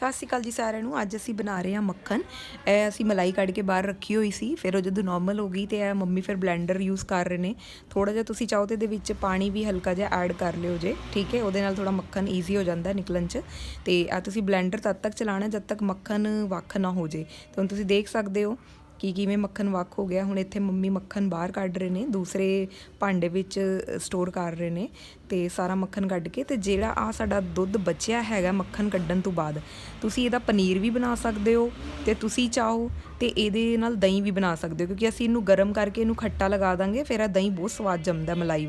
ਸਤਿ ਸ਼੍ਰੀ ਅਕਾਲ ਜੀ ਸਾਰਿਆਂ ਨੂੰ। ਅੱਜ ਅਸੀਂ ਬਣਾ ਰਹੇ ਹਾਂ ਮੱਖਣ। ਇਹ ਅਸੀਂ ਮਲਾਈ ਕੱਢ ਕੇ ਬਾਹਰ ਰੱਖੀ ਹੋਈ ਸੀ, ਫਿਰ ਉਹ ਜਦੋਂ ਨੋਰਮਲ ਹੋ ਗਈ ਤੇ ਇਹ ਮੰਮੀ ਫਿਰ ਬਲੈਂਡਰ ਯੂਜ਼ ਕਰ ਰਹੇ ਨੇ। ਥੋੜਾ ਜਿਹਾ ਤੁਸੀਂ ਚਾਹੋ ਤੇ ਇਹਦੇ ਵਿੱਚ ਪਾਣੀ ਵੀ ਹਲਕਾ ਜਿਹਾ ਐਡ ਕਰ ਲਿਓ ਜੇ, ਠੀਕ ਹੈ। ਉਹਦੇ ਨਾਲ ਥੋੜਾ ਮੱਖਣ ਈਜ਼ੀ ਹੋ ਜਾਂਦਾ ਨਿਕਲਣ 'ਚ। ਤੇ ਆ ਤੁਸੀਂ ਬਲੈਂਡਰ ਤਦ ਤੱਕ ਚਲਾਉਣਾ ਜਦ ਤੱਕ ਮੱਖਣ ਵੱਖ ਨਾ ਹੋ ਜੇ। ਤਾਂ ਹੁਣ ਤੁਸੀਂ ਦੇਖ ਸਕਦੇ ਹੋ ਕਿ ਕਿਵੇਂ ਮੱਖਣ ਵੱਖ ਹੋ ਗਿਆ। ਹੁਣ ਇੱਥੇ ਮੰਮੀ ਮੱਖਣ ਬਾਹਰ ਕੱਢ ਰਹੇ ਨੇ, ਦੂਸਰੇ ਭਾਂਡੇ ਵਿੱਚ ਸਟੋਰ ਕਰ ਰਹੇ ਨੇ ਤੇ ਸਾਰਾ ਮੱਖਣ ਕੱਢ ਕੇ। ਤੇ ਜਿਹੜਾ ਆ ਸਾਡਾ ਦੁੱਧ ਬਚਿਆ ਹੈਗਾ ਮੱਖਣ ਕੱਢਣ ਤੋਂ ਬਾਅਦ, ਤੁਸੀਂ ਇਹਦਾ ਪਨੀਰ ਵੀ ਬਣਾ ਸਕਦੇ ਹੋ ਤੇ ਤੁਸੀਂ ਚਾਹੋ ਤੇ ਇਹਦੇ ਨਾਲ ਦਹੀਂ ਵੀ ਬਣਾ ਸਕਦੇ ਹੋ, ਕਿਉਂਕਿ ਅਸੀਂ ਇਹਨੂੰ ਗਰਮ ਕਰਕੇ ਇਹਨੂੰ ਖੱਟਾ ਲਗਾ ਦਾਂਗੇ, ਫਿਰ ਇਹ ਦਹੀਂ ਬਹੁਤ ਸਵਾਦ ਜੰਮਦਾ ਮਲਾਈ।